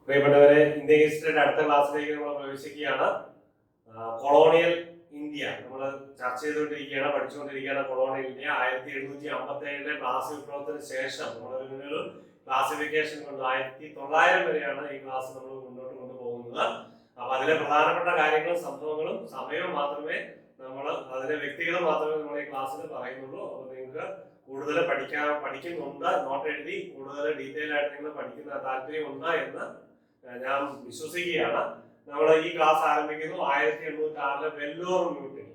പ്രിയപ്പെട്ടവരെ, ഇന്ത്യൻ ഹിസ്റ്ററിയുടെ അടുത്ത ക്ലാസ്സിലേക്ക് നമ്മൾ പ്രവേശിക്കുകയാണ്. കൊളോണിയൽ ഇന്ത്യ നമ്മൾ ചർച്ച ചെയ്തുകൊണ്ടിരിക്കുകയാണ്, പഠിച്ചുകൊണ്ടിരിക്കുകയാണ്. കൊളോണിയൽ ഇന്ത്യ 1757 ക്ലാസ് വിപ്ലവത്തിന് ശേഷം നമ്മളൊരു ക്ലാസിഫിക്കേഷൻ കൊണ്ട് 1900 വരെയാണ് ഈ ക്ലാസ് നമ്മൾ മുന്നോട്ട് കൊണ്ടുപോകുന്നത്. അപ്പൊ അതിലെ പ്രധാനപ്പെട്ട കാര്യങ്ങളും സംഭവങ്ങളും സമയവും മാത്രമേ നമ്മൾ അതിലെ വ്യക്തികൾ മാത്രമേ നമ്മൾ ഈ ക്ലാസ്സിൽ പറയുന്നുള്ളൂ. അപ്പൊ നിങ്ങൾക്ക് കൂടുതൽ പഠിക്കുന്നുണ്ട്, നോട്ട് എഴുതി കൂടുതൽ ഡീറ്റെയിൽ ആയിട്ട് നിങ്ങൾ പഠിക്കുന്ന താല്പര്യമുണ്ട് എന്ന് ഞാൻ വിശ്വസിക്കുകയാണ്. നമ്മൾ ഈ ക്ലാസ് ആരംഭിക്കുന്നു 1806 വെല്ലോർ മ്യൂട്ടിനി.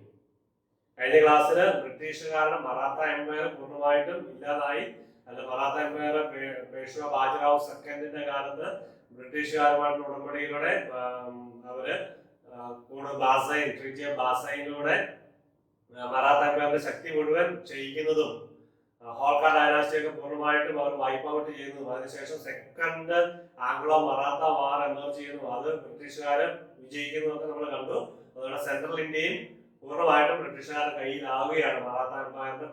കഴിഞ്ഞ ക്ലാസ്സിൽ ബ്രിട്ടീഷുകാരുടെ മറാത്ത എംപയർ പൂർണ്ണമായിട്ടും ഇല്ലാതായി. അല്ല, മറാത്ത എംപയർ പേഷ്വ ബാജിറാവു സെക്കൻഡിന്റെ കാലത്ത് ബ്രിട്ടീഷുകാരുമായിട്ടുള്ള ഉടമ്പടിയിലൂടെ അവര് ബാസൈനിലൂടെ മറാത്ത എംപയറിന്റെ ശക്തി മുഴുവൻ ചെയ്യിക്കുന്നതും ഹോൾക്ക ഡൈനാസ്റ്റിയൊക്കെ പൂർണ്ണമായിട്ടും അവർ വൈപ്പ് ഔട്ട് ചെയ്യുന്നു. അതിനുശേഷം സെക്കൻഡ് ആംഗ്ലോ മറാത്ത വാർ എമർജ് ചെയ്യുന്നു. അത് ബ്രിട്ടീഷുകാരെ വിജയിക്കുന്നതൊക്കെ നമ്മൾ കണ്ടു. അതുകൊണ്ട് സെൻട്രൽ ഇന്ത്യയും പൂർണ്ണമായിട്ടും ബ്രിട്ടീഷുകാരുടെ കയ്യിലാവുകയാണ് മറാത്ത എംപയറിന്റെ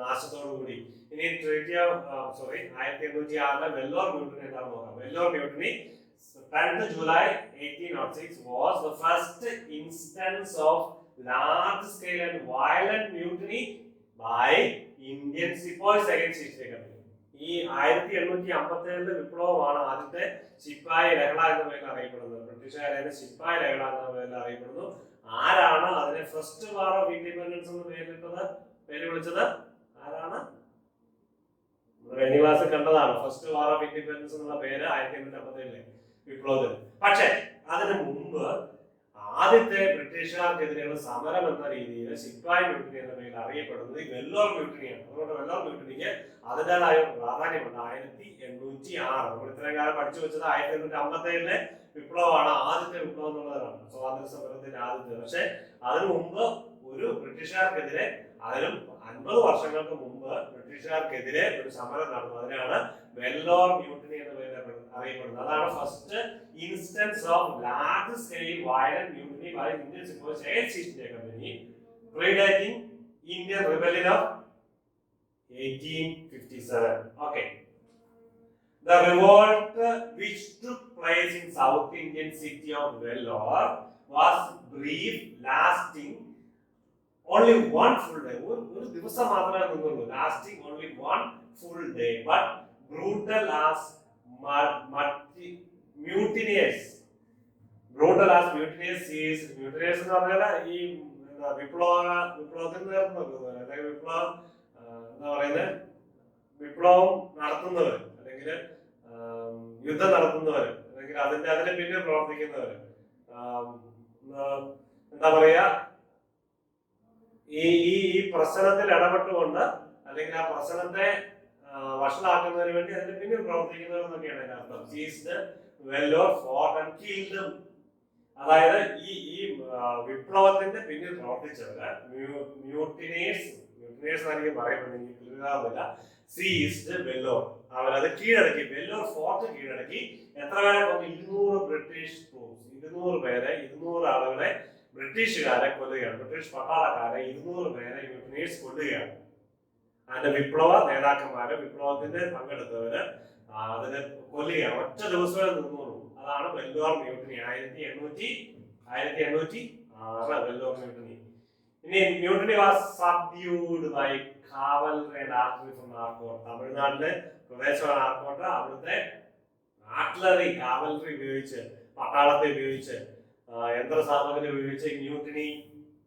നാശത്തോടു കൂടി. ഇനി 1806 വെല്ലോർ മ്യൂട്ടിനി എന്താണെന്ന് നോക്കാം. Vellore mutiny 10th July 1806 was the first instance of large scale and violent mutiny by Indian sepoys against East India Company. ഈ 1857 വിപ്ലവമാണ് ആദ്യത്തെ ശിപ്പായി ലഹള എന്ന പേരിൽ അറിയപ്പെടുന്നത്. ബ്രിട്ടീഷുകാരെ ശിപ്പായി ലഹള എന്ന പേരിൽ അറിയപ്പെടുന്നു. ആരാണ് അതിനെ ഫസ്റ്റ് വാർ ഓഫ് ഇൻഡിപെൻഡൻസ് എന്ന് പേര് വിളിച്ചത്? ആരാണ്? കഴിഞ്ഞ ക്ലാസ്സിൽ കണ്ടതാണ്. ഫസ്റ്റ് വാർ ഓഫ് ഇൻഡിപെൻഡൻസ് എന്നുള്ള പേര് 1857 വിപ്ലവത്തിൽ. പക്ഷെ അതിനു മുമ്പ് ആദ്യത്തെ ബ്രിട്ടീഷുകാർക്കെതിരെയുള്ള സമരം എന്ന രീതിയിൽ ശിപ്പായി മ്യൂട്ടിനി എന്ന പേരിൽ അറിയപ്പെടുന്നത് ഈ വെല്ലോർ മ്യൂട്ടിനിയാണ്. അതുകൊണ്ട് വെല്ലോർ മ്യൂട്ടിനിക്ക് അതിൻ്റെതായ പ്രാധാന്യമുണ്ട്. 1806 നമ്മൾ ഇത്രയും കാലം പഠിച്ചു വെച്ചത് 1857 വിപ്ലവമാണ് ആദ്യത്തെ വിപ്ലവം എന്നുള്ളതാണ്, സ്വാതന്ത്ര്യ സമരത്തിന്റെ ആദ്യത്തെ. പക്ഷെ അതിനു മുമ്പ് ഒരു ബ്രിട്ടീഷുകാർക്കെതിരെ, അതിനും 50 വർഷങ്ങൾക്ക് മുമ്പ് ബ്രിട്ടീഷുകാർക്കെതിരെ ഒരു സമരം നടന്നു. അതിനാണ് വെല്ലോർ മ്യൂട്ടിനി എന്ന പേരിൽ അറിയപ്പെടുന്നത്. അതാണ് first instance of large scale violent mutiny by Indian sepoys against East India Company predating Indian Rebellion of 1857. Okay. The revolt which took place in South Indian city of Vellore was brief, lasting only one full day. ഒരു ദിവസം മാത്രമേ നിന്നുള്ളൂ. Lasting only one full day, but brutal as mutinous. Brutal as mutinous is mutinous എന്ന് പറഞ്ഞാൽ ഈ വിപ്ലവത്തിന് നേർന്നത്, അല്ലെങ്കിൽ വിപ്ലവം നടത്തുന്നവർ, അല്ലെങ്കിൽ യുദ്ധം നടത്തുന്നവർ, അല്ലെങ്കിൽ അതിന് പിന്നിൽ പ്രവർത്തിക്കുന്നവർ, എന്താ പറയാ, ഈ പ്രശ്നത്തിൽ ഇടപെട്ടുകൊണ്ട് അല്ലെങ്കിൽ ആ പ്രശ്നത്തെ വഷളാക്കുന്നതിന് വേണ്ടി അതിന് പിന്നിൽ പ്രവർത്തിക്കുന്നവർ എന്നൊക്കെയാണ് അതിന്റെ അർത്ഥം. Ceased Vellore fort and killed dum. അതായത് ഈ വിപ്ലവത്തിന്റെ പിന്നിൽ പ്രവർത്തിച്ചവര് മ്യൂട്ടിനേഴ്സ് ആണെങ്കിൽ പറയുന്നില്ല. സീസ്ഡ് വെല്ലോർ, അവരത് കീഴടക്കി. വെല്ലോർ ഫോർട്ട് കീഴടക്കി. എത്ര പേരെ കൊന്നു? 200 ബ്രിട്ടീഷ് ട്രൂപ്സ്, 200 ആളുകളെ ബ്രിട്ടീഷുകാരെ കൊല്ലുകയാണ്. ബ്രിട്ടീഷ് പട്ടാളക്കാരെ 200 പേരെ മ്യൂട്ടിനേഴ്സ് കൊല്ലുകയാണ്. അതിന്റെ വിപ്ലവ നേതാക്കന്മാരെ, വിപ്ലവത്തിന്റെ പങ്കെടുത്തവര് അതിനെ കൊല്ലുകയാണ്. ഒറ്റ ദിവസമേ നിന്നുള്ളൂ. അതാണ് വെല്ലോർ മ്യൂട്ടിനി. 1806 വെല്ലോർ മ്യൂട്ടിനി. ഇനി mutiny was subdued by cavalry and artillery from Arcot. തമിഴ്നാട്ടിലെ പ്രദേശമാണ് ആർക്കോട്ട്. അവിടുത്തെ ആർട്ടിലറി, കാവൽറി ഉപയോഗിച്ച്, പട്ടാളത്തെ ഉപയോഗിച്ച്, യന്ത്ര സാമഗ്രി ഉപയോഗിച്ച് മ്യൂട്ടിനി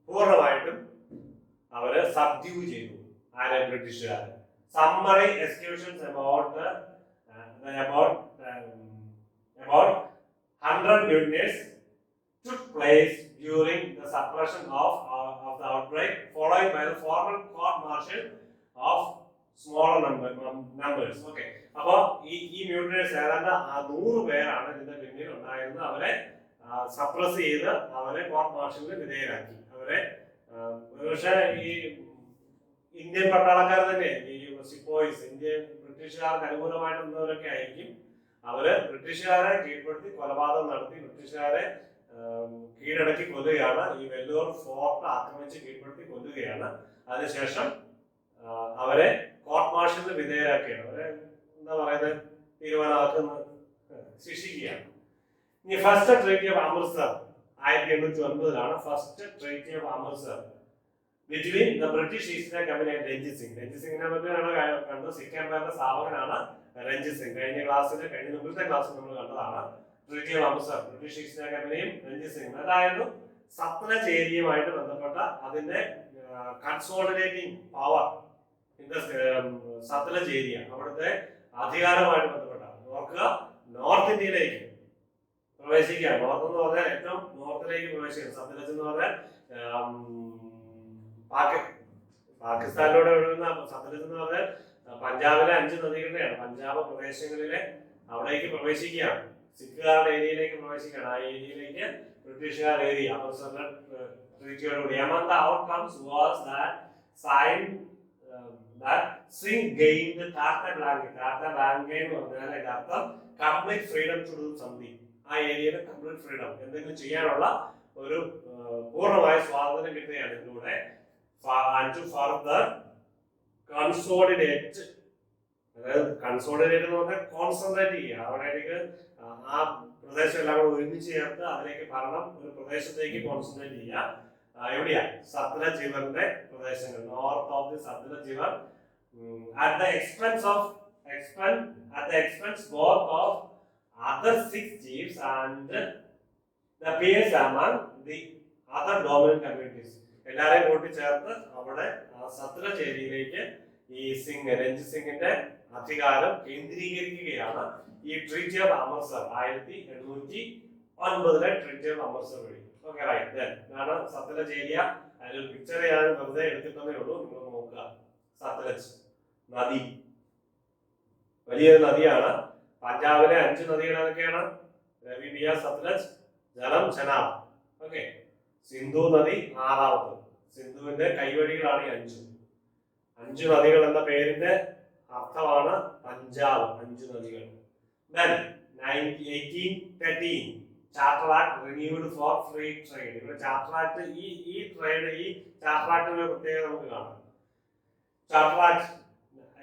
പൂർണ്ണമായിട്ടും അവര് സബ്ഡ്യൂ ചെയ്തു. ആരെ? ബ്രിട്ടീഷുകാർ. Summary executions about 100 mutinies took place during the suppression of the outbreak, followed by the formal court martial of smaller numbers. Okay. അപ്പോൾ ഈ മ്യൂട്ടിനേഴ്സ് ഏതാണ്ട് 100 പേരാണ് ഇതിന്റെ പിന്നിൽ ഉണ്ടായിരുന്നത്. അവരെ സപ്രസ് ചെയ്ത് അവരെ കോർട്ട് മാർഷലിന് വിധേയരാക്കി. അവരെ പക്ഷേ ഈ ഇന്ത്യൻ പട്ടാളക്കാർ തന്നെ, ഈ സിപ്പോയ്സ്, ഇന്ത്യൻ ബ്രിട്ടീഷുകാർക്ക് അനുകൂലമായിട്ട് നിന്നവരൊക്കെ ആയിരിക്കും. അവര് ബ്രിട്ടീഷുകാരെ കീഴ്പ്പെടുത്തി കൊലപാതകം നടത്തി ബ്രിട്ടീഷുകാരെ കീഴടക്കി കൊല്ലുകയാണ്. ഈ വെല്ലൂർ ഫോർട്ട് ആക്രമിച്ച് കീഴ്പ്പെടുത്തി കൊല്ലുകയാണ്. അതിനുശേഷം അവരെ കോർട്ട് മാർഷലിന് വിധേയരാക്കിയാണ്. അവരെ എന്താ പറയുന്നത്, തീരുമാനമാക്കുന്ന ശിക്ഷിക്കുകയാണ്. ഇനി first treaty of Amritsar 1809 first treaty of Amritsar between the British East India Company and Ranjit Singh. Ranjit സിംഗിനെ പറ്റിയാണ് കണ്ടത്. സിഖ് എംപയറിന്റെ സ്ഥാപകനാണ് രഞ്ജിത് സിംഗ്. കഴിഞ്ഞ മുമ്പത്തെ ക്ലാസ്സിൽ നമ്മൾ കണ്ടതാണ് treaty of Amritsar. British East India കമ്പനിയും രഞ്ജിത് സിംഗ്, അതായത് സത്ലജ് ഏരിയയുമായിട്ട് ബന്ധപ്പെട്ട അതിന്റെ consolidating power in the Sutlej area, അവിടുത്തെ അധികാരമായിട്ട് ബന്ധപ്പെട്ട. ഓർക്കുക, നോർത്ത് ഇന്ത്യയിലേക്ക് പ്രവേശിക്കുക. നോർത്ത് എന്ന് പറഞ്ഞാൽ ഏറ്റവും നോർത്തിലേക്ക് പ്രവേശിക്കുക. സത്ലജ് എന്ന് പറഞ്ഞാൽ പാകിസ്ഥാനിലൂടെ ഒഴുകുന്ന സത്ലജ് എന്ന് പറഞ്ഞാൽ പഞ്ചാബിലെ 5 നദികളുടെയാണ്. പഞ്ചാബ് പ്രദേശങ്ങളിലെ അവിടേക്ക് പ്രവേശിക്കുകയാണ്. സിഖുകാരുടെ ഏരിയയിലേക്ക് പ്രവേശിക്കുകയാണ്. ആ ഏരിയയിലേക്ക് ബ്രിട്ടീഷുകാർ area അമൃത്സറിന്റെ ട്രീറ്റിയോടുകൂടി. Among the outcomes was that signed that Singh gained Tata Blanque. Tata Blanque എന്ന് പറഞ്ഞാൽ അതിന്റെ അർത്ഥം complete freedom to do something. ആ ഏരിയയിൽ കംപ്ലീറ്റ് ഫ്രീഡം, എന്തെങ്കിലും ചെയ്യാനുള്ള ഒരു പൂർണ്ണമായ സ്വാതന്ത്ര്യം കിട്ടുകയാണ് ഇതിലൂടെ. And to further consolidate, അതായത് കൺസോളിഡേറ്റ് എന്ന് പറഞ്ഞാൽ കോൺസെൻട്രേറ്റ് ചെയ്യുക. അവിടേക്ക് ആ പ്രദേശം എല്ലാം കൂടെ ഒരുമിച്ച് ചേർത്ത് അതിലേക്ക് ഭരണം ഒരു പ്രദേശത്തേക്ക് കോൺസെൻട്രേറ്റ് ചെയ്യുക. എവിടെയാ? സത്ലജ് റിവറിന്റെ പ്രദേശങ്ങൾ, north of the Sutlej river, at the expense both of other 6 chiefs and the peers among the other dominant communities. എല്ലാരെയും കൂട്ടിച്ചേർത്ത് അവിടെ സത്ലജ് ഏരിയയിലേക്ക് ഈ രഞ്ജിത് സിംഗിന്റെ അധികാരം കേന്ദ്രീകരിക്കുകയാണ് ഈ treaty of Amritsar 1809 treaty of Amritsar okay. ഓക്കെ, റൈറ്റ്. ഇതാണ് സത്ലജ് ഏരിയ. അതിലൊരു പിക്ചർ ഞാൻ വെറുതെ എടുത്തിട്ടേ ഉള്ളൂ, നിങ്ങൾ നോക്കുക. സത്ലജ് നദി വലിയൊരു നദിയാണ്. പഞ്ചാബിലെ 5 നദികൾ ഏതൊക്കെയാണ്? രവി, ബിയാസ്, സത്ലജ്, ജലം, ചെനാബ്. ഓക്കെ, സിന്ധു നദി 6ാമത്. സിന്ധുവിന്റെ കൈവഴികളാണ് ഈ 5 നദികൾ എന്ന പേരിന്റെ അർത്ഥമാണ് പഞ്ചാബ്, 5 നദികൾ. Then 1813 charter act renewed four free trade. ഇവിടെ ചാർട്ടർ ആക്ട് ഈ ചാർട്ടർ ആക്ടിന്റെ പ്രത്യേകത നമുക്ക് കാണാം. Charter act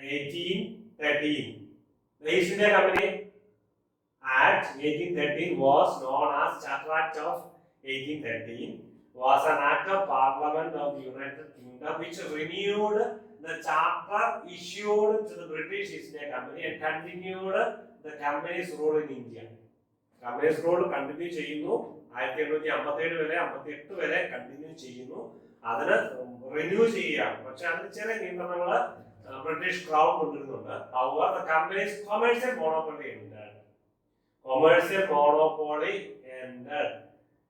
1813. The East India Company Act 1813 was known as Charter Act of 1813. Was an act of Parliament of the United Kingdom which renewed the charter issued to the British East India Company and continued the company's rule in India. Company's rule continue ചെയ്യുന്നു. 1857 വരെ 58 വരെ continue ചെയ്യുന്നു. അതിന് renew ചെയ്യുകയാണ്. പക്ഷെ അതിന് ചില നിയന്ത്രണങ്ങൾ ബ്രിട്ടീഷ് ക്രൗൺ കൊണ്ടുവരുന്നുണ്ട്. However, the company's commercial monopoly ended. Commercial monopoly ended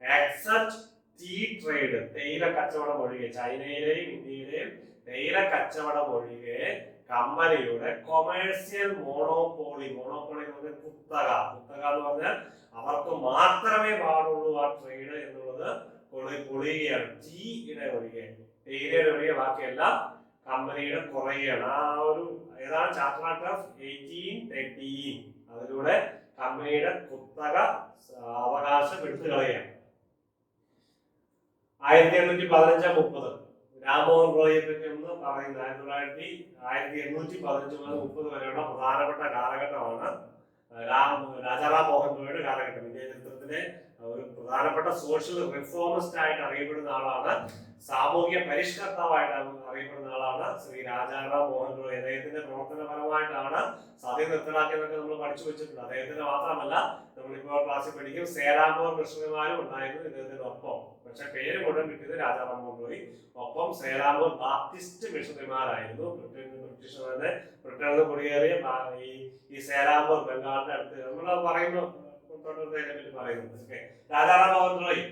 except tea trade. തേയില കച്ചവടം ഒഴികെ, ചൈനയിലെയും ഇന്ത്യയിലെയും തേയില കച്ചവടം ഒഴികെ കമ്പനിയുടെ കൊമേഴ്സ്യൽ മോണോപോളി എന്ന് പറഞ്ഞാൽ കുത്തക എന്ന് പറഞ്ഞാൽ അവർക്ക് മാത്രമേ പാടുള്ളൂ ആ ട്രേഡ് എന്നുള്ളത് പൊളിയുകയാണ്. ടീയുടെ ഒഴികെ, തേയിലയുടെ ഒഴികെ ബാക്കിയെല്ലാം കമ്പനിയുടെ കുറയുകയാണ്. ആ ഒരു ഏതാണ് ചാർട്ടർ ആക്ട് ഓഫ് 1813. അതിലൂടെ കമ്പനിയുടെ കുത്തക അവകാശം എടുത്തു കളയുകയാണ്. 1815-30 രാമോഹൻ റോയിയെ പറ്റി ഒന്ന് പറയുന്നത് 1815 മുതൽ 30 വരെയുള്ള പ്രധാനപ്പെട്ട കാലഘട്ടമാണ് രാജാറാം മോഹൻ റോയിയുടെ കാലഘട്ടം. ഇന്ത്യ ചരിത്രത്തിലെ ഒരു പ്രധാനപ്പെട്ട സോഷ്യൽ റിഫോമിസ്റ്റ് ആയിട്ട് അറിയപ്പെടുന്ന ആളാണ്, സാമൂഹ്യ പരിഷ്കർത്താവായിട്ട് അറിയപ്പെടുന്ന ആളാണ് ശ്രീ രാജാറാം മോഹൻ റോയ്. അദ്ദേഹത്തിന്റെ പ്രവർത്തനപരമായിട്ടാണ് സതി നിർത്തലാക്കിയതൊക്കെ നമ്മൾ പഠിച്ചു വെച്ചിട്ടുണ്ട്. അദ്ദേഹത്തിന്റെ മാത്രമല്ല, നമ്മളിപ്പോൾ ക്ലാസ്സിൽ പഠിക്കും സേരാമോഹൻ മിഷണറിമാരും ഉണ്ടായിരുന്നു ഇദ്ദേഹത്തിന്റെ ഒപ്പം. പക്ഷെ പേര് മുഴുവൻ കിട്ടിയത് രാജാറാം മോഹൻ റോയ്. ഒപ്പം സേരാമോഹൻ ബാപ്റ്റിസ്റ്റ് മിഷണറിമാരായിരുന്നു. ബ്രിട്ടനിൽ നിന്ന് കുടിയേറിയ ഈ സേരാമോഹൻ ബംഗാളിന്റെ അടുത്ത് നമ്മൾ പറയുന്നു പറയുന്നത്. രാജാറാം മോഹൻ റോയ്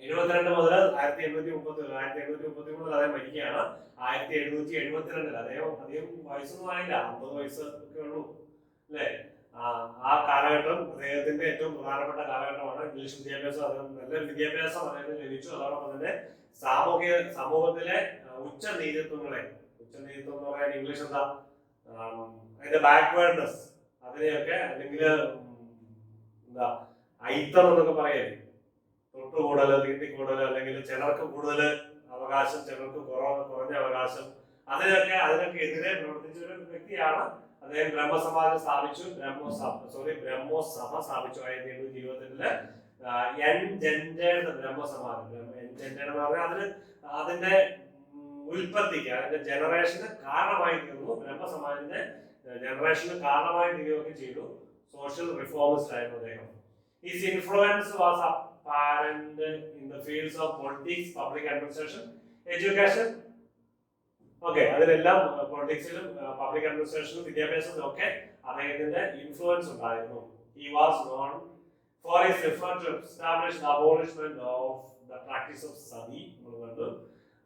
72 മുതൽ 1833 അദ്ദേഹം മരിക്കുകയാണ്. 1772 അദ്ദേഹം അധികം വയസ്സൊന്നും ആയില്ല, 50 വയസ്സ് ഒക്കെ ഉള്ളൂ അല്ലേ. ആ കാലഘട്ടം അദ്ദേഹത്തിന്റെ ഏറ്റവും പ്രധാനപ്പെട്ട കാലഘട്ടമാണ്. ഇംഗ്ലീഷ് വിദ്യാഭ്യാസം, അദ്ദേഹം നല്ലൊരു വിദ്യാഭ്യാസം അദ്ദേഹത്തിന് ലഭിച്ചു. അതോടൊപ്പം തന്നെ സമൂഹത്തിലെ ഉച്ചനീചത്വം എന്ന് പറയാൻ ഇംഗ്ലീഷ് എന്താ, അതിന്റെ ബാക്ക്വേർഡ്നെസ്, അതിനെയൊക്കെ അല്ലെങ്കിൽ എന്താ ഐത്തം എന്നൊക്കെ പറയാൻ, തൊട്ടുകൂടൽ, തീണ്ടിക്കൂടൽ, അല്ലെങ്കിൽ ചിലർക്ക് കൂടുതൽ അവകാശം ചിലർക്ക് കുറഞ്ഞ അവകാശം, അതിനൊക്കെ എതിരെ പ്രവർത്തിച്ച ഒരു വ്യക്തിയാണ് അദ്ദേഹം ബ്രഹ്മസമാജം സ്ഥാപിച്ചു, ബ്രഹ്മോസഭ സ്ഥാപിച്ചു 1828. എൻജെൻഡേർഡ് ബ്രഹ്മസമാജം, എൻജെൻഡേർഡ് എന്ന് പറഞ്ഞാൽ അതിന്റെ ഉൽപ്പത്തിക്ക്, അതിന്റെ ജനറേഷന് കാരണമായി തീർന്നു. ബ്രഹ്മസമാജിന്റെ ജനറേഷന് കാരണമായി തീരുകയൊക്കെ ചെയ്തു. സോഷ്യൽ റിഫോമിസ്റ്റ് ആയിരുന്നു അദ്ദേഹം. His influence was apparent in the fields of politics, public administration, education. Okay, അതിലെല്ലാം പൊളിറ്റിക്സിലും പബ്ലിക് അഡ്മിനിസ്ട്രേഷനും വിദ്യാഭ്യാസത്തിലും ഒക്കെ അദ്ദേഹത്തിന്റെ ഇൻഫ്ലുവൻസ് ഉണ്ടായിരുന്നു. He was known for his effort to establish the abolishment of the practice of sati.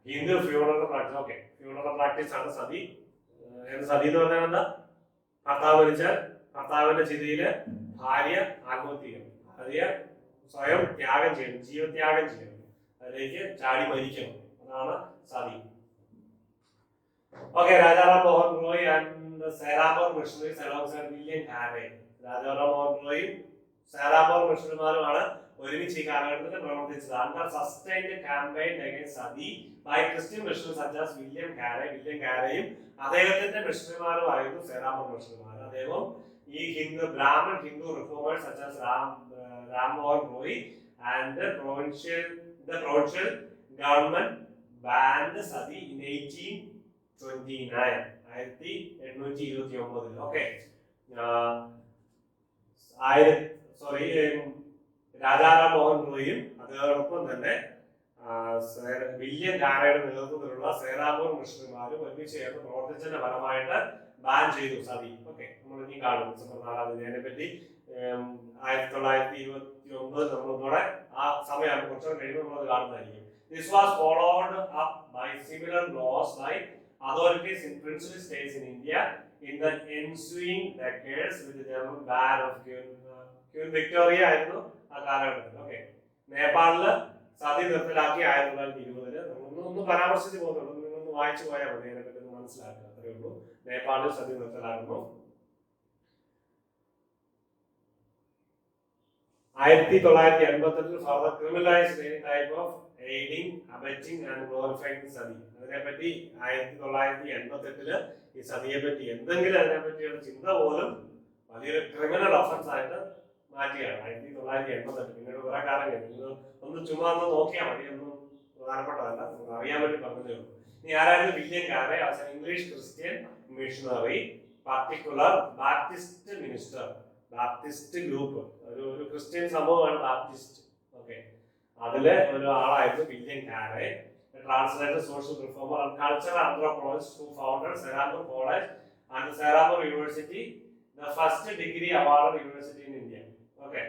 Hindu funeral practice. Okay, funeral practice ആണ് സതി. സതി എന്ന് പറഞ്ഞാൽ എന്താ? ഭർത്താവ് മരിച്ചാൽ ഭർത്താവിന്റെ ചിതയില് ഭാര്യ ആത്മഹത്യ ചെയ്യണം, ഭാര്യ സ്വയം ത്യാഗം ചെയ്യണം, ജീവത്യാഗം ചെയ്യണം, അതിലേക്ക് ചാടി മരിക്കണം, അതാണ് sati. Okay, Rajaram Mohan Roy and Sarapur missionaries alongside William Carey. Rajaram Mohan Roy, Sarapur missionaries ഒരുമിച്ച് ഈ കാലഘട്ടത്തിൽ പ്രവർത്തിച്ചത്. Under sustained campaign against sati by Christian missionaries such as William കാരയും അദ്ദേഹത്തിന്റെ മിഷണറിമാരുമായിരുന്നു സേറാപൂർ മിഷണറിമാർ. അദ്ദേഹം ഈ Brahmin Hindu reformers such as Ram Mohan Roy and the provincial government banned sati in 1829. ഓക്കെ, രാജാറാം മോഹൻ റോയും അതോടൊപ്പം തന്നെ വില്യം കാരയുടെ നേതൃത്വത്തിലുള്ള സേറാപൂർ മിഷണറിമാരും ഒരുമിച്ച് ചേർന്ന് പ്രവർത്തിച്ചതിന്റെ ഫലമായിട്ട് ബാൻ ചെയ്തു സതി. ഓക്കെ, നമ്മൾ ഇനി കാണും ഡിസംബർ 4 അതിനെപ്പറ്റി 1929 നമ്മളൊന്നുകൂടെ ആ സമയം കുറച്ചുകൂടെ കഴിയുമ്പോൾ നമ്മളത് കാണുന്നതായിരിക്കും. This was followed up by similar laws by authorities in princely states in India in the ensuing decades with the general ban of Queen Victoria ആയിരുന്നു ആ കാലഘട്ടത്തിൽ. ഓക്കെ, നേപ്പാളില് സതി നിർത്തലാക്കി 1920. ഒന്ന് പരാമർശിച്ച് പോകുന്നുള്ളൂ, നിങ്ങളൊന്ന് വായിച്ചു പോയാൽ മതി, അതിനെപ്പറ്റി ഒന്ന് മനസ്സിലാക്കുക, അത്രേ ഉള്ളൂ. നേപ്പാളിൽ സതി നിർത്തലാക്കുന്നു. 1988 further criminalised any type of aiding, abetting and glorifying sati. അതിനെപ്പറ്റി 1988 ഈ സതിയെ പറ്റി എന്തെങ്കിലും അതിനെപ്പറ്റിയുള്ള ചിന്ത പോലും വലിയൊരു ക്രിമിനൽ ഒഫൻസ് ആയിട്ട് മാറ്റിയാണ് 1988. പിന്നീട് കുറെ കാലം കഴിഞ്ഞു. ഒന്ന് ചുമ്മാ ഒന്ന് നോക്കിയാൽ മതി, ഒന്നും പ്രധാനപ്പെട്ടതല്ല, നമുക്ക് അറിയാൻ വേണ്ടി പറഞ്ഞതേ ഉള്ളൂ. ഇനി ആരായിരുന്നു William Carey? As an English Christian missionary, particular Baptist minister. Baptist group, ഒരു ക്രിസ്ത്യൻ സമൂഹമാണ് ബാപ്റ്റിസ്റ്റ്. ഓക്കെ, അതിലെ ഒരു ആളായിരുന്നു William Carey. Translator, social reformer and cultural anthropologist who founded Sarapur College and Sarapur University, the first degree awarded university in India. Okay,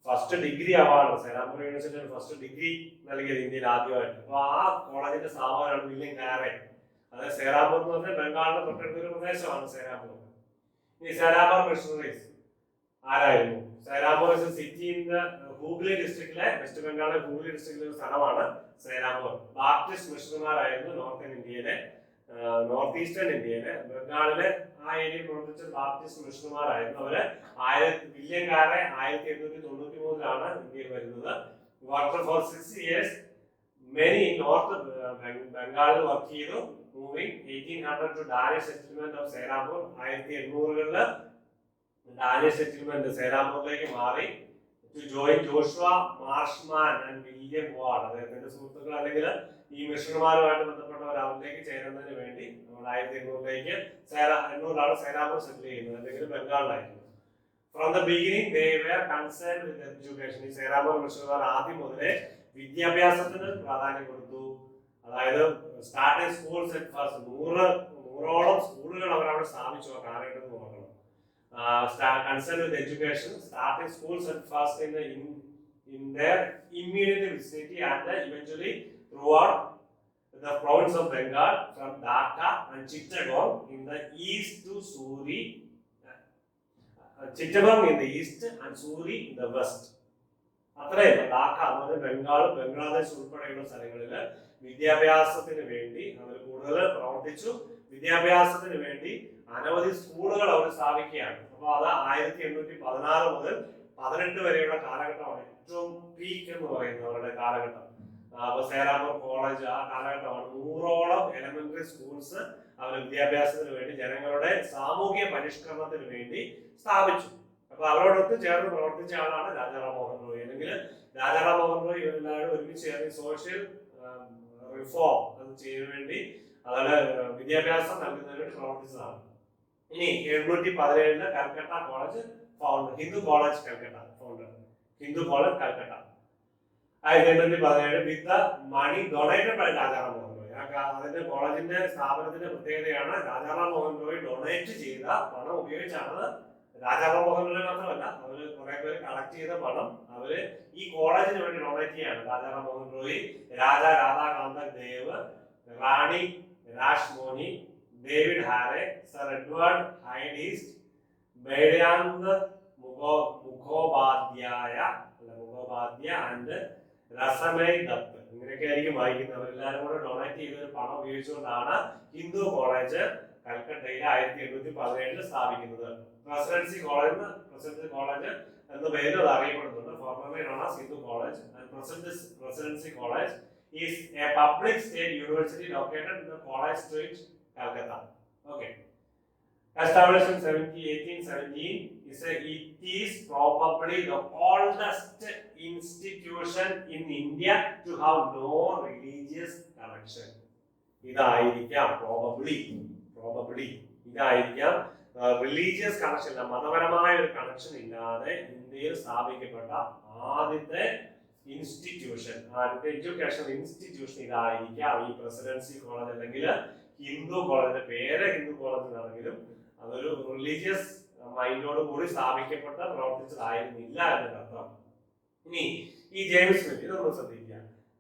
first degree award Serampore യൂണിവേഴ്സിറ്റിയുടെ first degree നൽകിയത് ഇന്ത്യയിൽ ആദ്യമായിട്ട്. അപ്പൊ ആ കോളേജിന്റെ സ്ഥാപകനാണ് വില്യം കാരെ. അതായത് സേറാപൂർ എന്ന് പറഞ്ഞാൽ ബംഗാളിന്റെ തൊട്ടടുത്ത ഒരു പ്രദേശമാണ് സേറാപൂർ. ഈ സേറാപൂർ മിഷണറീസ് ആരായിരുന്നു? സേറാപൂർ സിറ്റി ഇൻ ഹൂഗ്ലി ഡിസ്ട്രിക്റ്റിലെ, വെസ്റ്റ് ബംഗാളിലെ ഹൂഗ്ലി ഡിസ്ട്രിക്റ്റിലെ ഒരു സ്ഥലമാണ് സേറാപൂർ. ബാപ്റ്റിസ്റ്റ് മിഷണറിമാരായിരുന്നു നോർത്ത് ഈസ്റ്റേൺ ഇന്ത്യയിലെ, ബംഗാളിലെ ആ ഏരിയയിൽ പ്രവർത്തിച്ച ബാപ്റ്റിസ്റ്റ് മിഷണറിമാരായിരുന്നു. അവര് വില്യം കാരെ 1893 ഇന്ത്യയിൽ വരുന്നത്. Worker for 6 years many north ബംഗാളിൽ വർക്ക് ചെയ്തു. Moving 1800 to Danish settlement of Serampore. 1800 Danish settlement സേറാപൂരിലേക്ക് മാറി. To join Joshua Marshman and William Ward, അദ്ദേഹത്തിന്റെ സുഹൃത്തുക്കൾ അല്ലെങ്കിൽ ഈ മിഷണറിമാരുമായിട്ട് ബന്ധപ്പെട്ടവർ അവരിലേക്ക് ചേരുന്നതിന് വേണ്ടി 1800 സേറാപൂർ സെറ്റിൽ ചെയ്യുന്നത്, അല്ലെങ്കിൽ ബംഗാളിലായിരുന്നു. From the beginning they were concerned with education. ഈ സേറാപൂർ മിഷണറിമാർ ആദ്യം മുതലേ വിദ്യാഭ്യാസത്തിന് പ്രാധാന്യം കൊടുത്തു. അതായത് സ്റ്റാർട്ടിംഗ് സ്കൂൾസ് അറ്റ് ഫസ്റ്റ്, 100ഓളം സ്കൂളുകൾ അവർ അവിടെ സ്ഥാപിച്ചു ആ കാലഘട്ടത്തിൽ നോക്കണം. Concerned with education, starting schools at first in their immediate vicinity and eventually throughout the province of Bengal, from Dhaka and Chittagong in the east to Suri, Chittagong in the east and Suri in the west. അത്രയും ധാക്ക അതായത് ബംഗാൾ, ബംഗ്ലാദേശ് ഉൾപ്പെടെയുള്ള സ്ഥലങ്ങളിൽ വിദ്യാഭ്യാസത്തിന് വേണ്ടി അവർ കൂടുതൽ പ്രവർത്തിച്ചു. വിദ്യാഭ്യാസത്തിന് വേണ്ടി അനവധി സ്കൂളുകൾ അവർ സ്ഥാപിക്കുകയാണ്. അപ്പോൾ അത് 1816 മുതൽ 18 വരെയുള്ള കാലഘട്ടമാണ് ഏറ്റവും പീക്ക് എന്ന് പറയുന്നത് അവരുടെ കാലഘട്ടം. അപ്പൊ സേറാപൂർ കോളേജ് ആ കാലഘട്ടമാണ്. 100ഓളം എലമെന്ററി സ്കൂൾസ് അവർ വിദ്യാഭ്യാസത്തിന് വേണ്ടി ജനങ്ങളുടെ സാമൂഹ്യ പരിഷ്കരണത്തിന് വേണ്ടി സ്ഥാപിച്ചു. അപ്പൊ അവരോടൊത്ത് ചേർന്ന് പ്രവർത്തിച്ച ആളാണ് രാജാറാം മോഹൻ റോയ്. അല്ലെങ്കിൽ രാജാറാം മോഹൻ റോയ് ഇവരെല്ലാവരും ഒരുമിച്ച് ചേർന്ന് സോഷ്യൽ റിഫോം അത് ചെയ്യാൻ വേണ്ടി അതുപോലെ വിദ്യാഭ്യാസം നൽകുന്നതിന് വേണ്ടി പ്രവർത്തിച്ചതാണ്. ഇനി 817 Calcutta college founder, Hindu college Calcutta founder, Hindu college Calcutta 1817 with money donated by Rajaram Mohan Roy. അതിന്റെ കോളേജിന്റെ സ്ഥാപനത്തിന്റെ പ്രത്യേകതയാണ് രാജാറാം മോഹൻ റോയ് ഡൊണേറ്റ് ചെയ്ത പണം ഉപയോഗിച്ചാണ്. രാജാറാം മോഹൻ റോയ് മാത്രമല്ല, അവര് കുറെ പേര് കളക്ട് ചെയ്ത പണം അവര് ഈ കോളേജിന് വേണ്ടി ഡൊണേറ്റ് ചെയ്യാണ്. Rajaram Mohan Roy, Raja Radhakanta Dev, Rani Rashmoni, David Hare, Sir Edward Hyde East, Baidyanath Mukhopadhyay and Rasamay Dutt, ഇങ്ങനെയൊക്കെ ആയിരിക്കും വായിക്കുന്നത്. അവരെല്ലാവരും കൂടെ ഡൊണേറ്റ് ചെയ്ത പണം ഉപയോഗിച്ചുകൊണ്ടാണ് ഹിന്ദു കോളേജ് കൽക്കട്ടയിൽ 1817 സ്ഥാപിക്കുന്നത്. പ്രസിഡൻസി കോളേജ് എന്ന പേരിൽ അത് അറിയപ്പെടുന്നുണ്ട്. Formerly known as Hindu college. Presidency college is A public state university located in the college street, Calcutta. Okay. Established in 1817, it is probably the oldest institution in India to have no religious connection. ഇതായിരിക്കാം probably ഇതായിരിക്കാം religious connection ഇല്ല, മതപരമായ ഒരു connection ഇല്ലാതെ ഇന്ത്യയിൽ സ്ഥാപിക്കപ്പെട്ട ആദ്യത്തെ institution, ആദ്യത്തെ എഡ്യൂക്കേഷൻ ഇൻസ്റ്റിറ്റ്യൂഷൻ ഇതായിരിക്കാം ഈ പ്രസിഡൻസി കോളേജ്. അല്ലെങ്കിൽ ഹിന്ദു കോളേജിന്റെ പേര് ഹിന്ദു കോളേജ് എന്നാണെങ്കിലും അതൊരു റിലീജിയസ് മൈൻഡോട് കൂടി സ്ഥാപിക്കപ്പെട്ട പ്രവർത്തിച്ചതായിരുന്നില്ല എന്നതിന്റെ അർത്ഥം. ഇനി ഈ ജെയിംസ് മിൽ ഇതൊന്ന് ശ്രദ്ധിക്കുക.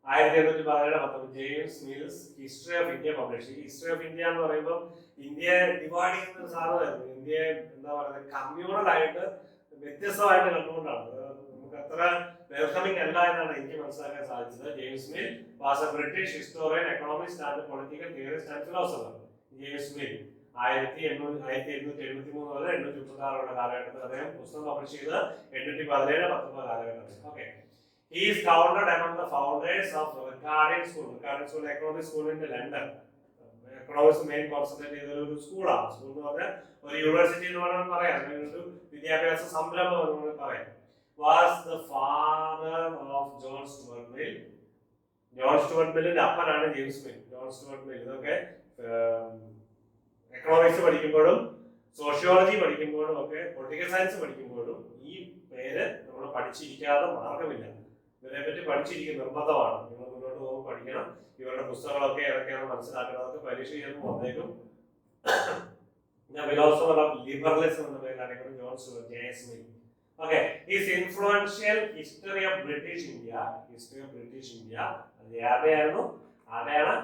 1817 James Mill's history of India publish. ഈ ഹിസ്റ്ററി ഓഫ് ഇന്ത്യ എന്ന് പറയുമ്പോൾ ഇന്ത്യയെ ഡിവൈഡ് ചെയ്യുന്ന ഒരു സാധനമായിരുന്നു. ഇന്ത്യയെ എന്താ പറയുന്നത് കമ്മ്യൂണൽ ആയിട്ട് വ്യത്യസ്തമായിട്ട് കണ്ടുകൊണ്ടാണ്. നമുക്ക് അത്ര വെൽക്കമിങ് അല്ല എന്നാണ് എനിക്ക് മനസ്സിലാക്കാൻ സാധിച്ചത്. James mill was A British historian, economist and political theorist and philosopher. James mill 1873 മുതൽ 1836 കാലഘട്ടത്തിൽ അദ്ദേഹം പുസ്തകം പബ്ലിഷ് ചെയ്ത് 1817-19 കാലഘട്ടത്തിൽ. Okay. He is counted among the founders of Ricardian School. Ricardian School economic school in London. Economics main concentrate ചെയ്ത ഒരു സ്കൂളാണ്. School എന്ന് പറഞ്ഞാൽ ഒരു യൂണിവേഴ്സിറ്റി എന്ന് വേണമെങ്കിൽ പറയാം, ഒരു വിദ്യാഭ്യാസ സംരംഭം എന്ന് വേണമെങ്കിൽ പറയാം. Was the father of John Stuart Mill. John Stuart മില്ലിന്റെ അപ്പനാണ് James Mill. John Stuart Mill ഇതൊക്കെ എക്കണോമിക്സ് പഠിക്കുമ്പോഴും സോഷ്യോളജി പഠിക്കുമ്പോഴും ഒക്കെ പൊളിറ്റിക്കൽ സയൻസ് പഠിക്കുമ്പോഴും ഈ പേര് നമ്മൾ പഠിച്ചിരിക്കാതെ മാർഗമില്ല. ഇവരെ പറ്റി പഠിച്ചിരിക്കുന്ന നിർബന്ധമാണ്. നിങ്ങൾ മുന്നോട്ട് പോകുമ്പോൾ പഠിക്കണം. ഇവരുടെ പുസ്തകങ്ങളൊക്കെ ഏതൊക്കെയാണെന്ന് മനസ്സിലാക്കണം. അതൊക്കെ പരീക്ഷ ചെയ്യുമ്പോൾ വന്നേക്കും. ഫിലോസഫർ ഓഫ് ലിബറലിസം എന്ന പേരിൽ അറിയപ്പെടുന്ന John Stuart James Mill. Okay, his influential history of British India, ആരെയാണ്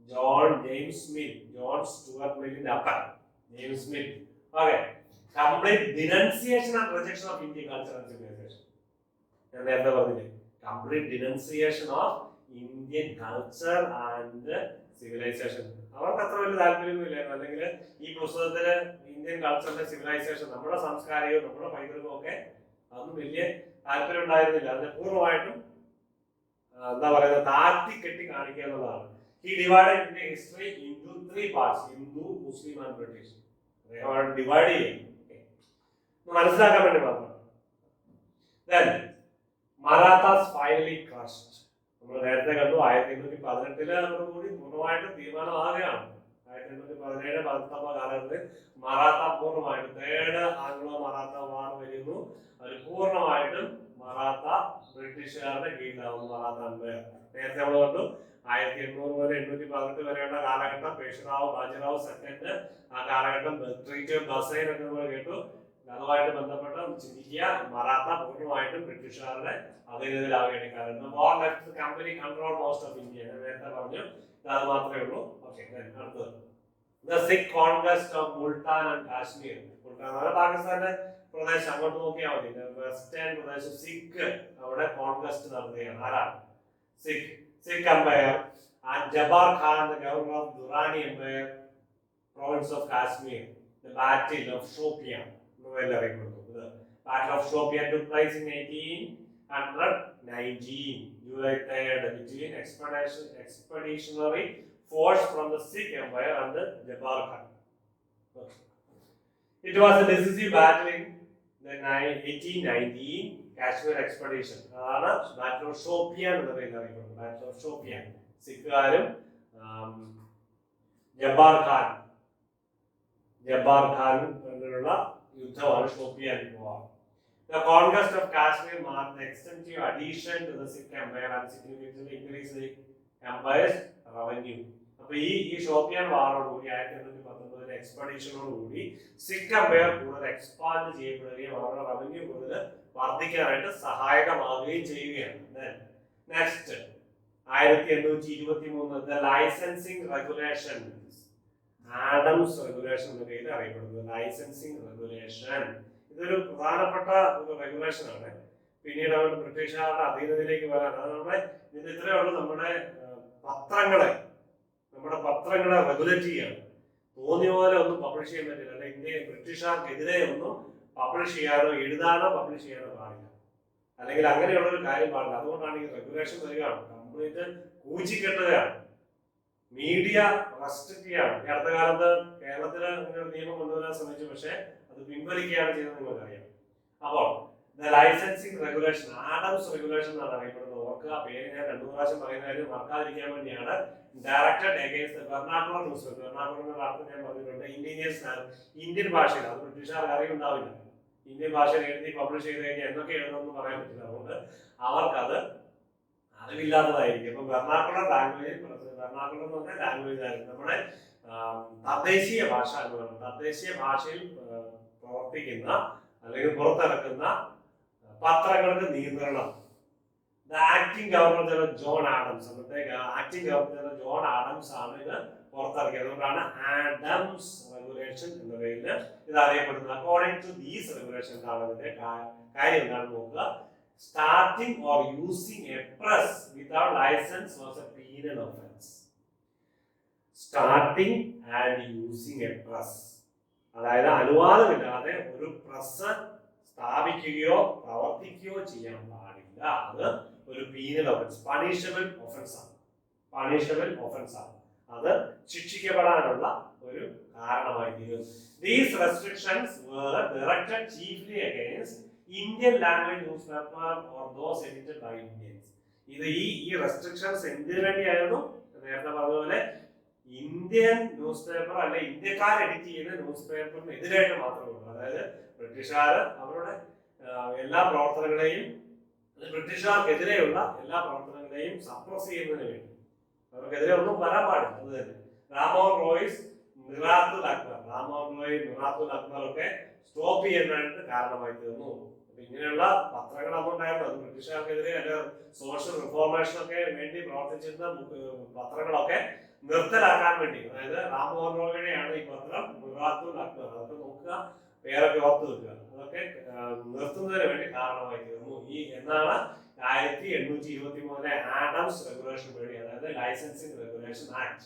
John James Mill, John Stuart മില്ലിന്റെ അപ്പൻ James Mill. Okay. Complete denunciation and rejection of Indian culture and civilisation. ഞാൻ നേരത്തെ പറഞ്ഞില്ലേ, complete denunciation of Indian culture and civilisation. അവർക്ക് അത്ര വലിയ താല്പര്യമൊന്നുമില്ലായിരുന്നു. അല്ലെങ്കിൽ ഈ പുസ്തകത്തില് ഇന്ത്യൻ കൾച്ചറിന്റെ സിവിലൈസേഷൻ, നമ്മുടെ സംസ്കാരവും നമ്മുടെ പൈതൃകവും ഒക്കെ അതൊന്നും വലിയ താല്പര്യം ഉണ്ടായിരുന്നില്ല. അതിനെ പൂർണ്ണമായിട്ടും എന്താ പറയുന്നത് താഴ്ത്തിക്കെട്ടി കാണിക്കുക എന്നുള്ളതാണ്. He divided Indian history into 3 parts: Hindu, Muslim and British. Divide ചെയ്യും മനസ്സിലാക്കാൻ വേണ്ടി മാത്രം. Then Marathas finally crushed. നമ്മൾ നേരത്തെ കണ്ടു 1818 കൂടി പൂർണ്ണമായിട്ടും തീരുമാനമാകുകയാണ്. 1817-19 കാലഘട്ടത്തിൽ മറാത്ത പൂർണ്ണമായിട്ടും തേർഡ് ആംഗ്ലോ മറാത്ത വാർ വരുന്നു. അവർ പൂർണ്ണമായിട്ടും മറാത്ത ബ്രിട്ടീഷുകാരുടെ കീഴിലാവുന്നു. മറാത്ത അമ്പയർ നേരത്തെ നമ്മൾ കണ്ടു 1800 മുതൽ 1818 വരെയുള്ള കാലഘട്ടം. പേഷ്റാവു ബാജിറാവു സെക്കൻഡ് ആ കാലഘട്ടം, ട്രീറ്റി ഓഫ് ബസൈൻ ഒക്കെ നമ്മൾ കേട്ടു. അതുമായിട്ട് ബന്ധപ്പെട്ട് ചിന്തിക്കുക, മറാത്ത പൂർണ്ണമായിട്ടും ബ്രിട്ടീഷുകാരുടെ അധീനതയിലാവുകയാണ് ഈ കാലഘട്ടം. War left company control most of India. നേരത്തെ പറഞ്ഞു അത് മാത്രമേ ഉള്ളൂ. ഓക്കെ. അടുത്തത് the Sikh conquest of Multan and Kashmir. Multan പാകിസ്ഥാന്റെ പ്രദേശം, അങ്ങോട്ട് നോക്കിയാൽ മതി. വെസ്റ്റേൺ പ്രദേശം സിഖ് അവിടെ കോൺക്വസ്റ്റ് നടത്തുകയാണ്. ആരാണ്? Sikh empire and Jabbar Khan the governor of Durrani empire, province of Kashmir. The Battle of Shopian. Battle of Shopian took place in 18 July 3rd, between expeditionary force from the Sikh Empire and the Jabbar Khan. It was a decisive battle in the 1819 Kashmir expedition. അതാണ് ബാറ്റിൽ of Shopian എന്ന് അറിയപ്പെടുന്നത്. Battle of Shopian. സിഖുകാരും ജബ്ബാർ ഖാൻ തമ്മിലുള്ള യുദ്ധമാണ് ഷോപ്പിയാൻ വാർ. The conquest of Kashmir marked the extensive addition to the Sikh Empire and significantly increased the empire's revenue. അപ്പോൾ ഈ Shopian വാറോടുകൂടി 1819 എക്സ്പെഡിഷനോടുകൂടി Sikh Empire കൂടുതൽ expand ചെയ്യപ്പെടുകയും അവരുടെ റവന്യൂ കൂടുതൽ വർദ്ധിക്കാനായിട്ട് സഹായകമാവുകയും ചെയ്യുകയാണ്. Next 1823 the licensing regulation, Adams regulation എന്ന പേരിൽ അറിയപ്പെടുന്നത്. ലൈസൻസിംഗ് റെഗുലേഷൻ ഇതൊരു പ്രധാനപ്പെട്ട ഒരു റെഗുലേഷൻ ആണ്. പിന്നീട് അവർ ബ്രിട്ടീഷുകാരുടെ അധീനതയിലേക്ക് വരാൻ അത് ഇതിന്റെ ഇത്രയേ ഉള്ളൂ. നമ്മുടെ പത്രങ്ങളെ റെഗുലേറ്റ് ചെയ്യാണ്. തോന്നിയ പോലെ ഒന്നും പബ്ലിഷ് ചെയ്യാൻ പറ്റില്ല. അല്ലെങ്കിൽ ബ്രിട്ടീഷുകാർക്കെതിരെ ഒന്നും പബ്ലിഷ് ചെയ്യാനോ എഴുതാനോ പബ്ലിഷ് ചെയ്യാനോ പാടില്ല. അല്ലെങ്കിൽ അങ്ങനെയുള്ള ഒരു കാര്യം പാടില്ല. അതുകൊണ്ടാണ് ഈ റെഗുലേഷൻ വരികയാണ്. കംപ്ലീറ്റ് കൂച്ചിക്കെട്ടുകയാണ്. മീഡിയ റെസ്ട്രിക്ട് ചെയ്യാണ്. ഈ അടുത്ത കാലത്ത് കേരളത്തിൽ അങ്ങനെ ഒരു നിയമം കൊണ്ടുവരാൻ ശ്രമിച്ചു, പക്ഷേ അത് പിൻവലിക്കുകയാണ് ചെയ്തത് നിങ്ങൾക്കറിയാം. അപ്പോൾ the licensing regulation, Adams regulation എന്നാണ് അറിയപ്പെടുന്നത്. ഓർക്കുക, പേര് ഞാൻ 2 പ്രാവശ്യം പറയുന്ന കാര്യം മറക്കാതിരിക്കാൻ വേണ്ടിയാണ്. Directed against vernacular news paper. Vernacular എന്ന അർത്ഥം ഞാൻ പറഞ്ഞിട്ടുണ്ട്. ഇന്ത്യൻ ഭാഷയിൽ, അത് ബ്രിട്ടീഷുകാർക്ക് അറിയുണ്ടാവില്ല. ഇന്ത്യൻ ഭാഷയിൽ എഴുതി പബ്ലിഷ് ചെയ്ത് കഴിഞ്ഞാൽ എന്തൊക്കെ എഴുതണമെന്ന് പറയാൻ പറ്റില്ല. അതുകൊണ്ട് അവർക്കത് അറിവില്ലാത്തതായിരിക്കും. അപ്പൊ വെർണാക്കുലർ ലാംഗ്വേജ്, വെർണാക്കുലർ എന്ന് പറഞ്ഞാൽ ലാംഗ്വേജ് ആയിരുന്നു നമ്മുടെ തദ്ദേശീയ ഭാഷ എന്ന് പറയുന്നത്. തദ്ദേശീയ ഭാഷയിൽ പ്രവർത്തിക്കുന്ന അല്ലെങ്കിൽ പുറത്തിറക്കുന്ന പത്രങ്ങൾക്ക് നിയന്ത്രണം. Acting governor general John Adams, അന്നത്തെ acting governor general John Adams ആണ് ഇത് പുറത്തിറക്കിയത്. അതുകൊണ്ടാണ് ആഡംസ് റെഗുലേഷൻ എന്ന പേരിൽ ഇത് അറിയപ്പെടുന്നത്. അക്കോർഡിംഗ് ടു ദീസ് റെഗുലേഷൻ എന്താണ് ഇതിന്റെ കാര്യം എന്താണെന്ന് നോക്കുക. Starting or using a press without license was a penal offense. Starting and using a press, അതായത് അനുവാദമില്ലാതെ ഒരു പ്രസ് സ്ഥാപിക്കുകയോ പ്രവർത്തിക്കുകയോ ചെയ്യാൻ പാടില്ല. അത് ഒരു പീനൽ ഒഫൻസ്, പണിഷബിൾ ഒഫൻസ് ആണ്. അത് ശിക്ഷിക്കപ്പെടാനുള്ള ഒരു കാരണമായി തീരും. These restrictions were directed chiefly against Indian language newspaper or those edited by Indians. ഇത് ഈ റെസ്ട്രിക്ഷൻസ് എന്തിനു വേണ്ടിയായിരുന്നു? നേരത്തെ പറഞ്ഞതുപോലെ ഇന്ത്യൻ ന്യൂസ് പേപ്പർ അല്ലെ ഇന്ത്യക്കാർ എഡിറ്റ് ചെയ്യുന്ന ന്യൂസ് പേപ്പറിന് എതിരായിട്ട് മാത്രമേ ഉള്ളൂ. അതായത് ബ്രിട്ടീഷുകാർ അവരുടെ എല്ലാ പ്രവർത്തനങ്ങളെയും, ബ്രിട്ടീഷുകാർക്കെതിരെയുള്ള എല്ലാ പ്രവർത്തനങ്ങളെയും സപ്രസ് ചെയ്യുന്നതിന് വേണ്ടി അവർക്കെതിരെ ഒന്നും വരാൻ പാടില്ല. അത് തന്നെ രാമോഹൻ റോയ് മിറാത്തുൽ അക്ബർ ഒക്കെ സ്റ്റോപ്പ് ചെയ്യാനായിട്ട് കാരണമായി തീർന്നു. ഇങ്ങനെയുള്ള പത്രങ്ങൾ അതുകൊണ്ടായിരുന്നു. അത് ബ്രിട്ടീഷുകാർക്കെതിരെ അല്ല സോഷ്യൽ റിഫോർമേഷൻ ഒക്കെ വേണ്ടി പ്രവർത്തിച്ചിരുന്ന പത്രങ്ങളൊക്കെ നിർത്തലാക്കാൻ വേണ്ടി, അതായത് രാംമോഹൻ റോയിയുടെയാണ് ഈ പത്രം മിറാത്തുൽ അക്ബർ, അതൊക്കെ നോക്കുക, പേരൊക്കെ ഓർത്ത് വെക്കുക, അതൊക്കെ നിർത്തുന്നതിന് വേണ്ടി കാരണമായി തീർന്നു. എന്നാണ് 1823 ആഡംസ് റെഗുലേഷൻ വഴി, അതായത് licensing regulation act.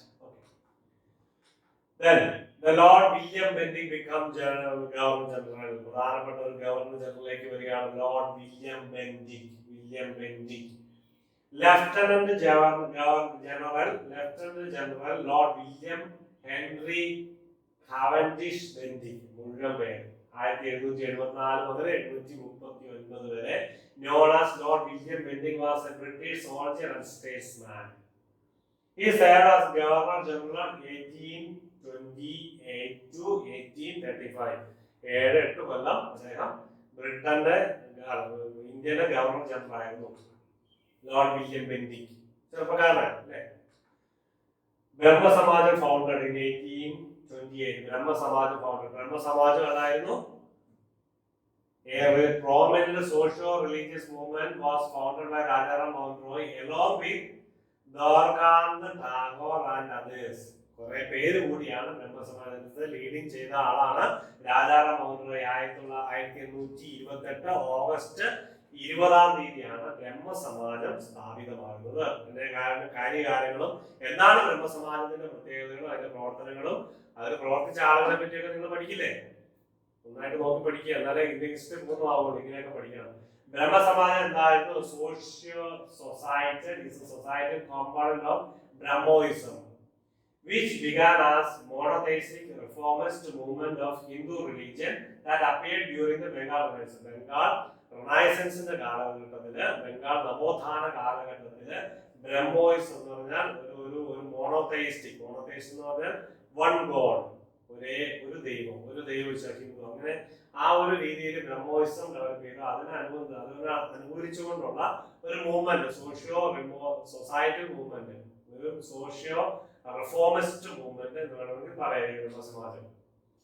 Then the Lord William Bentinck become Governor General. പ്രധാനപ്പെട്ട ഒരു ഗവർണർ ജനറലിലേക്ക് വരികയാണ് Lord William Bentinck. Lieutenant general Lord William Henry Cavendish Bentinck, മുഴുവൻ പേര് 1774 മുതൽ 1839 വരെ. Known as Lord William Bentinck was a British soldier and statesman. He served as Governor General 1828 to 1835. 7-8 കൊല്ലം അദ്ദേഹം ബ്രിട്ടന്റെ ഇന്ത്യയുടെ ഗവർണർ ജനറൽ ആയിരുന്നു ലോർഡ് വില്യം ബെന്റിക്. ചെറുപ്പക്കാരനാണ് അല്ലേ. ബ്രഹ്മസമാജം ഫൗണ്ടഡ് ഇൻ 1828. ബ്രഹ്മസമാജം അതായിരുന്നു a prominent socio-religious movement was founded by Rajaram Mohan Roy along with Dwarkand Tagore and others. കുറെ പേര് കൂടിയാണ് ബ്രഹ്മസമാജത്തെ ലീഡിങ് ചെയ്ത ആളാണ് രാജാറാം മോഹൻ റോയ്. 1828 ഓഗസ്റ്റ് 20 ബ്രഹ്മസമാജം സ്ഥാപിതമാകുന്നത്. അതിന്റെ കാര്യകാര്യങ്ങളും എന്താണ് ബ്രഹ്മസമാജത്തിന്റെ പ്രത്യേകതകളും അതിന്റെ പ്രവർത്തനങ്ങളും അതിൽ പ്രവർത്തിച്ച ആളുകളെ പറ്റിയൊക്കെ നിങ്ങൾ പഠിക്കില്ലേ? നന്നായിട്ട് നോക്കി പഠിക്കുക, എന്നാലേ ഇന്ത്യൻ ഹിസ്റ്ററി പൂർണ്ണമാവുള്ളൂ. ഇങ്ങനെയൊക്കെ പഠിക്കണം. ബ്രഹ്മസമാജം എന്തായിരുന്നു? Socio societal is a societal component of Brahmoism, which began as monotheistic reformist movement of Hindu religion that appeared during the Bengal Renaissance. Bengal റിനൈസൻസിന്റെ കാലഘട്ടത്തില്, ബംഗാൾ നവോത്ഥാന കാലഘട്ടത്തില് ബ്രഹ്മോയിസം എന്ന് പറഞ്ഞാൽ ഒരു മോണോതെയിസ്റ്റിക് എന്ന് പറഞ്ഞാൽ വൺ ഗോഡ്, ഒരു ദൈവം ഹിന്ദു, അങ്ങനെ ആ ഒരു രീതിയിൽ ബ്രഹ്മോയിസം ഡെവലപ്പ് ചെയ്തു. അനുകൂലിച്ചുകൊണ്ടുള്ള ഒരു മൂവ്മെന്റ്, സൊസൈറ്റൽ മൂവ്മെന്റ്, ഒരു സോഷ്യോ റിഫോമിസ്റ്റ് മൂവ്മെന്റ് എന്ന് വേണമെങ്കിൽ പറയാം സമാജം.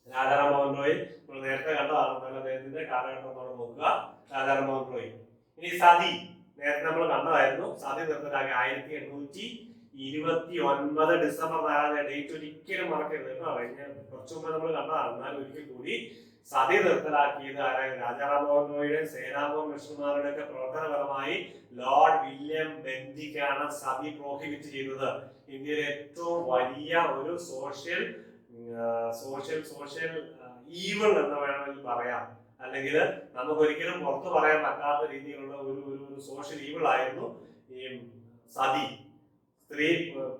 രാജാറാം മോഹൻ റോയ് നമ്മൾ നേരത്തെ കണ്ടതാണ്, അദ്ദേഹത്തിന്റെ കാലഘട്ടം നമ്മൾ നോക്കുക. രാജാറാം മോഹൻ റോയ്. ഇനി സതി നേരത്തെ നമ്മൾ കണ്ടതായിരുന്നു. സതി നിർത്തലാക്കി 1829 ഡിസംബർ 4 ഡേറ്റ് ഒരിക്കലും മറക്കരുത്. കഴിഞ്ഞ കുറച്ചു മുമ്പ് നമ്മൾ കണ്ടതാണ്, എന്നാലും ഒരിക്കൽ കൂടി സതി നിർത്തലാക്കിയത് ആരാണ്? രാജാറാം മോഹൻ റോയുടെ, സേനാമോഹൻ മിഷണറിയുടെ ഒക്കെ പ്രവർത്തനപരമായി ലോർഡ് വില്യം ബെന്റിക്കാണ് സതി പ്രോഹിബിറ്റ് ചെയ്തത്. ഇന്ത്യയിലെ ഏറ്റവും വലിയ ഒരു സോഷ്യൽ ഈവൽ എന്ന് വേണമെങ്കിൽ പറയാം, അല്ലെങ്കിൽ നമുക്ക് ഒരിക്കലും പുറത്തു പറയാൻ പറ്റാത്ത രീതിയിലുള്ള ഒരു സോഷ്യൽ ഈവൽ ആയിരുന്നു ഈ സതി. സ്ത്രീ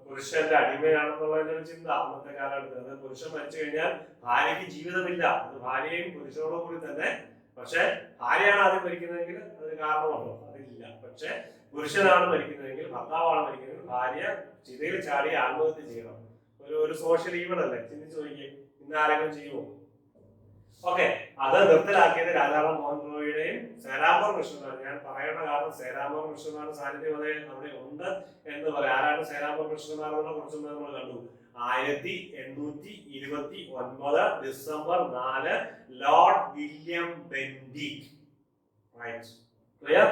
പുരുഷന്റെ അടിമയാണെന്നുള്ളതിന്റെ ഒരു ചിന്ത അന്നത്തെ കാലഘട്ടത്തിൽ. അത് പുരുഷൻ മരിച്ചു കഴിഞ്ഞാൽ ഭാര്യയ്ക്ക് ജീവിതമില്ല, അത് ഭാര്യയും പുരുഷനോടും കൂടി തന്നെ. പക്ഷെ ഭാര്യയാണ് ആദ്യം മരിക്കുന്നതെങ്കിൽ അതിന് കാരണമുണ്ടോ? അതില്ല. പക്ഷെ പുരുഷനാണ് മരിക്കുന്നതെങ്കിൽ, ഭർത്താവാണ് മരിക്കുന്നതെങ്കിൽ ഭാര്യ ചിതയിൽ ചാടി ആത്മഹത്യ ചെയ്യണം. ഒരു സോഷ്യൽ ഈവൽ അല്ലേ? ചിന്തിച്ചു നോക്കിയേ, ഇന്ന് ആരെങ്കിലും ചെയ്യുമോ? ഓക്കെ, അത് നിർത്തലാക്കിയത് രാജാറാം മോഹൻ റോയുടെയും സേനാമോഹൻ മിഷണറി. ഞാൻ പറയേണ്ട കാരണം സേനാമോഹൻ മിഷണറിന്റെ സാന്നിധ്യം അവിടെ ഉണ്ട് എന്ന് പറയാം. ആരാണ് സേനാമോഹൻ മിഷണറിനെ കുറിച്ച് നമ്മൾ കണ്ടു. 1829 December 4 lord William Bentinck. Right, clear?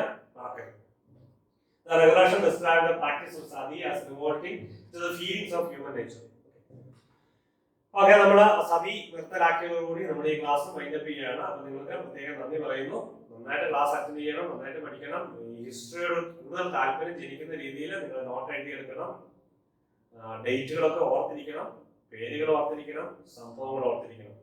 Okay. The regulation described the practice of sati as revolting to the feelings of human nature. Okay, നമ്മൾ സതി നിർത്തലാക്കിയതോടുകൂടി നമ്മുടെ ഈ ക്ലാസ് വൈൻഡപ്പ് ചെയ്യുകയാണ്. അപ്പൊ നിങ്ങൾക്ക് പ്രത്യേകം നന്ദി പറയുന്നു. നന്നായിട്ട് ക്ലാസ് അറ്റൻഡ് ചെയ്യണം, നന്നായിട്ട് പഠിക്കണം. ഈ ഹിസ്റ്ററിയോട് കൂടുതൽ താല്പര്യം ജനിക്കുന്ന രീതിയിൽ നിങ്ങൾ നോട്ട് എഴുതിയെടുക്കണം. ഡേറ്റുകളൊക്കെ ഓർത്തിരിക്കണം, പേരുകൾ ഓർത്തിരിക്കണം, സംഭവങ്ങൾ ഓർത്തിരിക്കണം.